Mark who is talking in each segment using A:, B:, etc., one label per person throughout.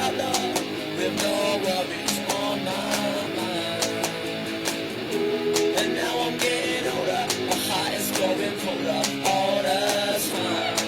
A: our love with no worries on my mind. And now I'm getting older, my heart is going colder all the time.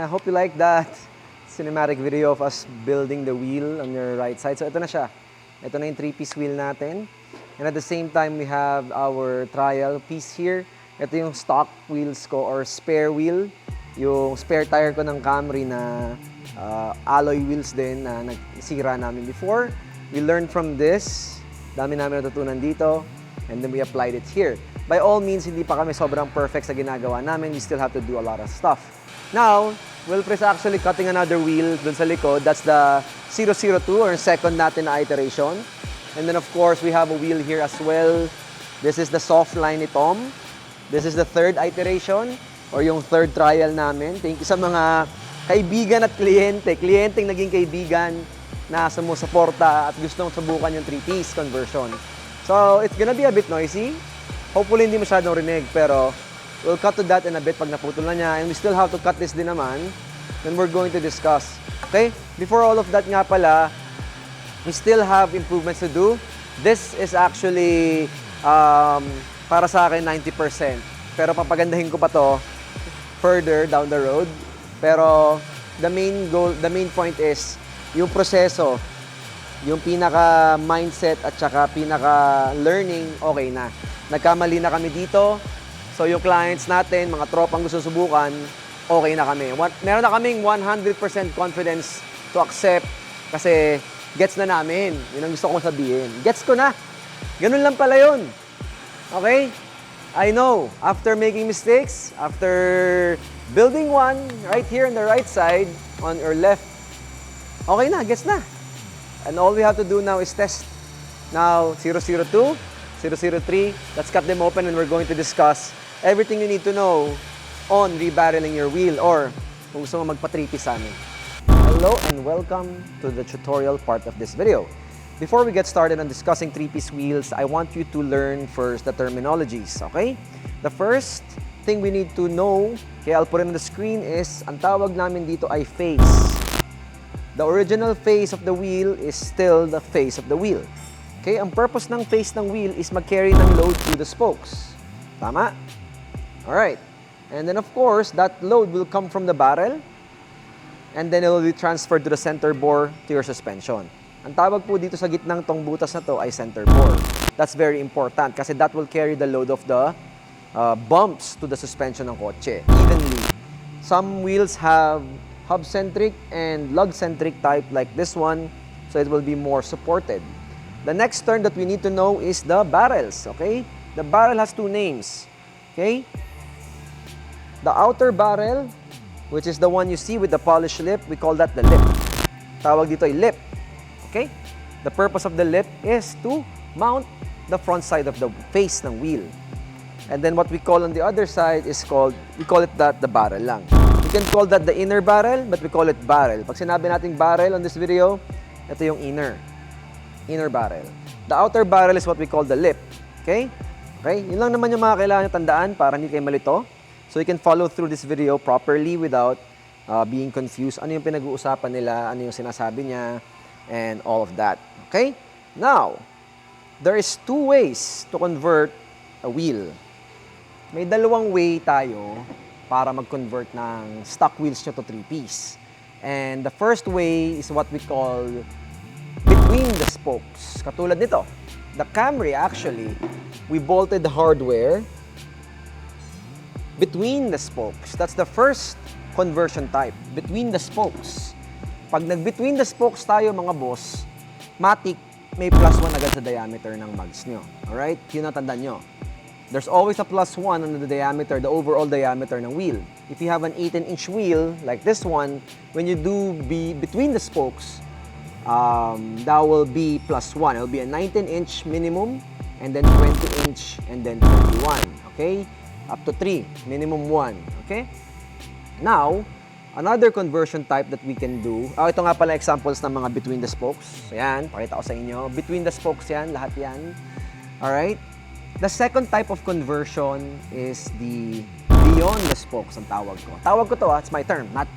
B: Hope you like that cinematic video of us building the wheel on your right side. So ito na siya. Ito na yung 3-piece wheel natin. And at the same time, we have our trial piece here. Ito yung stock wheels ko or spare wheel. Yung spare tire ko ng Camry na alloy wheels din na nagsira namin before. We learned from this. Dami namin natutunan dito. And then we applied it here. By all means, hindi pa kami sobrang perfect sa ginagawa namin. We still have to do a lot of stuff. Now, Wilfred's actually cutting another wheel dun sa likod. That's the 002 or second natin na iteration. And then of course, we have a wheel here as well. This is the soft line ni Tom. This is the third iteration or yung third trial namin. Thank you sa mga kaibigan at kliyente. Kliyenteng naging kaibigan na sumusuporta at gustong subukan yung 3-piece conversion. So, it's gonna be a bit noisy. Hopefully, hindi masyadong rinig, pero we'll cut to that in a bit pag naputol na niya. And we still have to cut this din naman. Then we're going to discuss. Okay? Before all of that nga pala, we still have improvements to do. This is actually, para sa akin, 90%. Pero papagandahin ko pa to further down the road. Pero the main goal, the main point is, yung proseso, yung pinaka-mindset at saka pinaka-learning, okay na. Nagkamali na kami dito. So yung clients natin, mga tropang gusto subukan, okay na kami. Meron na kaming 100% confidence to accept kasi gets na namin. Yun ang gusto kong sabihin. Gets ko na. Ganun lang pala yun. Okay? I know, after making mistakes, after building one right here on the right side, on your left, okay na, gets na. And all we have to do now is test. Now, 002, 003, let's cut them open and we're going to discuss everything you need to know on rebarreling your wheel or kung gusto mo magpa-3-piece sa amin. Hello and welcome to the tutorial part of this video. Before we get started on discussing 3-piece wheels, I want you to learn first the terminologies, okay? The first thing we need to know, kaya I'll put it on the screen, is ang tawag namin dito ay face. The original face of the wheel is still the face of the wheel. Okay, ang purpose ng face ng wheel is mag-carry ng load through the spokes. Tama? Alright. And then of course, that load will come from the barrel and then it will be transferred to the center bore to your suspension. Ang tawag po dito sa gitnang tong butas na to ay center bore. That's very important kasi that will carry the load of the bumps to the suspension ng kotse evenly. Some wheels have hub-centric and lug-centric type like this one, so it will be more supported. The next term that we need to know is the barrels, okay? The barrel has two names, okay? The outer barrel, which is the one you see with the polished lip, we call that the lip. Tawag dito ay lip, okay? The purpose of the lip is to mount the front side of the face ng wheel. And then what we call on the other side is we call it that the barrel lang. We can call that the inner barrel, but we call it barrel. Pag sinabi nating barrel on this video, ito yung inner barrel. The outer barrel is what we call the lip. Okay? Okay? Yun lang naman yung mga kailangan nyo tandaan para hindi kayo malito. So you can follow through this video properly without being confused. Ano yung pinag-uusapan nila, ano yung sinasabi niya, and all of that. Okay? Now, there is two ways to convert a wheel. May dalawang way tayo para mag-convert ng stock wheels nyo to 3-piece. And the first way is what we call between the spokes. Katulad nito. The Camry actually, we bolted the hardware between the spokes. That's the first conversion type, between the spokes. Pag nag-between the spokes tayo mga boss, matik may +1 agad sa diameter ng mags nyo. Alright? Yun ang tandaan nyo. There's always a +1 on the diameter, the overall diameter ng wheel. If you have an 18-inch wheel, like this one, when you do between the spokes, that will be +1. It will be a 19-inch minimum, and then 20-inch, and then 21. Okay? Up to 3, minimum 1. Okay? Now, another conversion type that we can do, ito nga pala examples ng mga between the spokes. Ayan, pakita ko sa inyo. Between the spokes yan, lahat yan. Alright? The second type of conversion is the beyond the spokes ang tawag ko. Tawag ko to, it's my term, not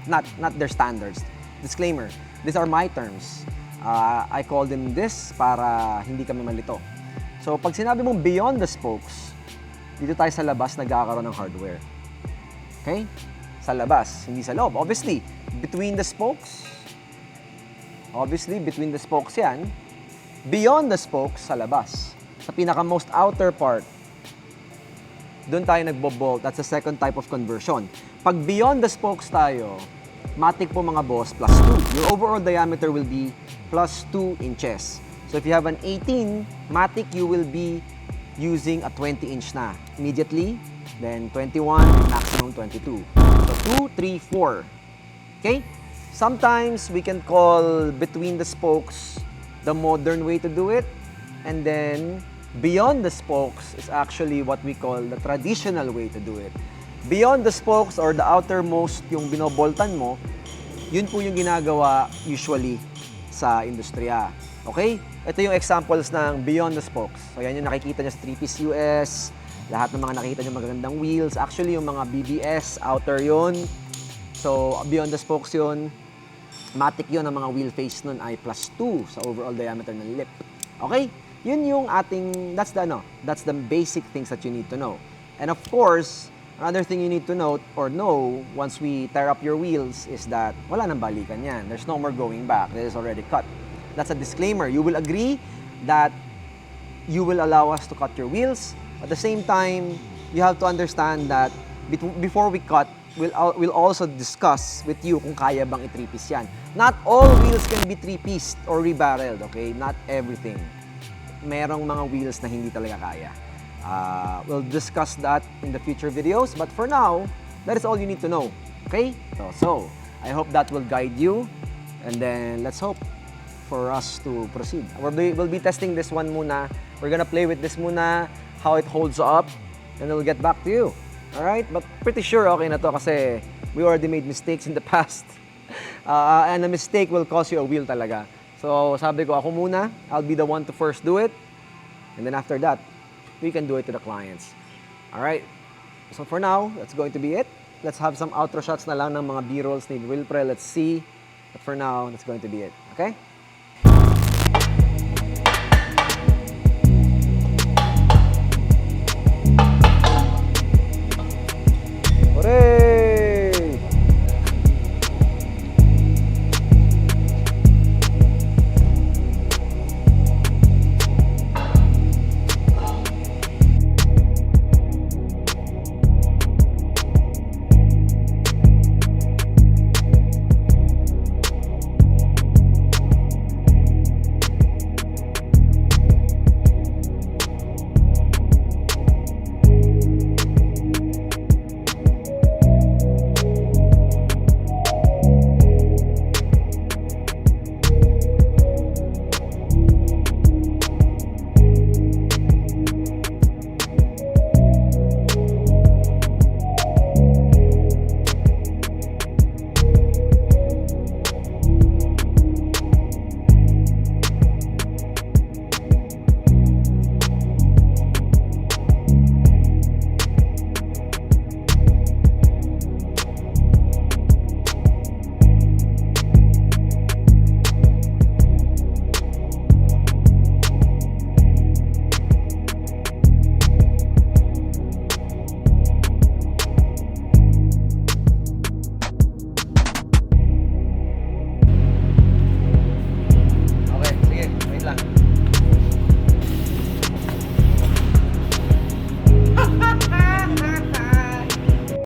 B: their standards. Disclaimer, these are my terms. I call them this para hindi kami malito. So, pag sinabi mong beyond the spokes, dito tayo sa labas nagkakaroon ng hardware. Okay? Sa labas, hindi sa loob. Obviously, between the spokes yan. Beyond the spokes, sa labas. Sa pinaka-most outer part, doon tayo nagbo-bolt. That's the second type of conversion. Pag beyond the spokes tayo, matik po mga boss, +2. Your overall diameter will be +2 inches. So if you have an 18, matik you will be using a 20-inch na. Immediately, then 21, maximum 22. So 2, 3, 4. Okay? Sometimes we can call between the spokes the modern way to do it. And then beyond the spokes is actually what we call the traditional way to do it. Beyond the spokes or the outermost yung binoboltan mo, yun po yung ginagawa usually sa industriya. Okay? Ito yung examples ng beyond the spokes. So yan yung nakikita nyo sa 3-piece US, lahat ng mga nakikita nyo magagandang wheels. Actually, yung mga BBS, outer yun. So, beyond the spokes yun. Matic yun, ang mga wheel face nun ay +2 sa overall diameter ng lip. Okay? Yun yung ating, that's the basic things that you need to know. And of course, another thing you need to note or know once we tear up your wheels is that wala nang balikan yan. There's no more going back. This is already cut. That's a disclaimer. You will agree that you will allow us to cut your wheels. At the same time, you have to understand that before we cut, we'll also discuss with you kung kaya bang i-3-piece yan. Not all wheels can be 3-pieced or rebarreled, okay? Not everything. Merong mga wheels na hindi talaga kaya. We'll discuss that in the future videos, but for now, that is all you need to know, okay? So I hope that will guide you, and then let's hope for us to proceed. We'll be testing this one muna. We're gonna play with this muna, how it holds up, and we'll get back to you. Alright? But pretty sure okay na to kasi we already made mistakes in the past. And a mistake will cost you a wheel talaga. So sabi ko, ako muna, I'll be the one to first do it. And then after that, we can do it to the clients. Alright? So for now, that's going to be it. Let's have some outro shots na lang ng mga B-rolls ni Wilpre. Let's see. But for now, that's going to be it. Okay?